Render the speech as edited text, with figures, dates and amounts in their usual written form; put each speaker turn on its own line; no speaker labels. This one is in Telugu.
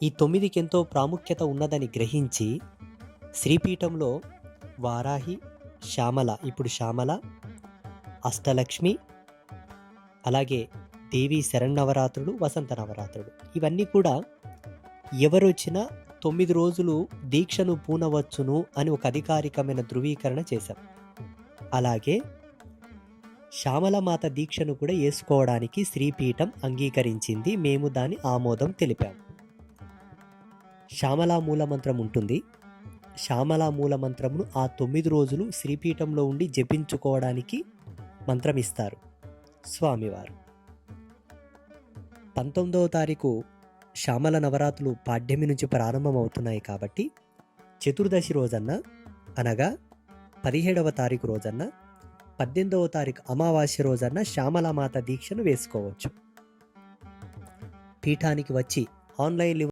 ఈ 9కి ఎంతో ప్రాముఖ్యత ఉన్నదని గ్రహించి శ్రీపీఠంలో వారాహి, శ్యామల, ఇప్పుడు శ్యామల, అష్టలక్ష్మి, అలాగే దేవి శరన్నవరాత్రులు, వసంత నవరాత్రులు ఇవన్నీ కూడా ఎవరొచ్చినా 9 రోజులు దీక్షను పూనవచ్చును అని ఒక అధికారికమైన ధృవీకరణ చేశాం. అలాగే శ్యామలమాత దీక్షను కూడా వేసుకోవడానికి శ్రీపీఠం అంగీకరించింది. మేము దాని ఆమోదం తెలిపాం. శ్యామలా మూలమంత్రం ఉంటుంది. శ్యామలా మూలమంత్రమును ఆ 9 రోజులు శ్రీపీఠంలో ఉండి జపించుకోవడానికి మంత్రం ఇస్తారు స్వామివారు. 19వ తారీఖు శ్యామల నవరాత్రులు పాడ్యమి నుంచి ప్రారంభమవుతున్నాయి కాబట్టి చతుర్దశి రోజన్న, అనగా 17వ తారీఖు రోజన్న, 18వ తారీఖు అమావాస్య రోజన్న శ్యామలామాత దీక్షను వేసుకోవచ్చు. పీఠానికి వచ్చి ఆన్లైన్